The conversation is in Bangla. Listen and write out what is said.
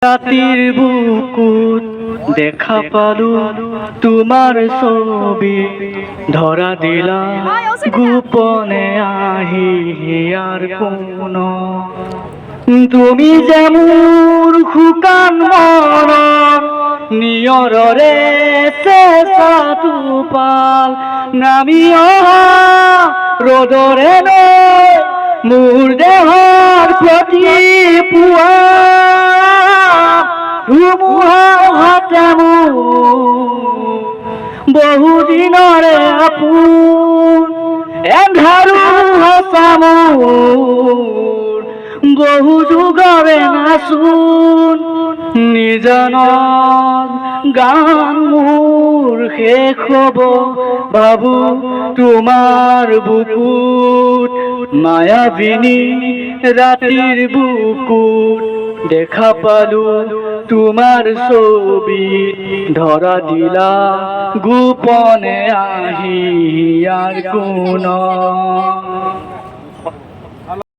রাতির বুকুত দেখা পালু তোমার ছবি, ধরা দিলা গোপনে আহি আর কোন। তুমি যেমন শুকান মন নিয়ৰৰে চেঁচা টোপাল, নামি অহা ৰ'দৰে নৈ মোৰ দেহৰ প্ৰতি পুৱা ধুমুহা হাতে মোৰ বহুদিনৰে আপোন। এন্ধাৰো সঁচা মোৰ বহু যুগৰে নাচোন। নিজানত গান মোৰ শেষ হ'ব ভাবো তোমাৰ বুকুত। মায়াবিনী ৰাতিৰ বুকুত দেখা পালো তোমার ছবি, ধরা দিলা গোপনে আহি আর কোন।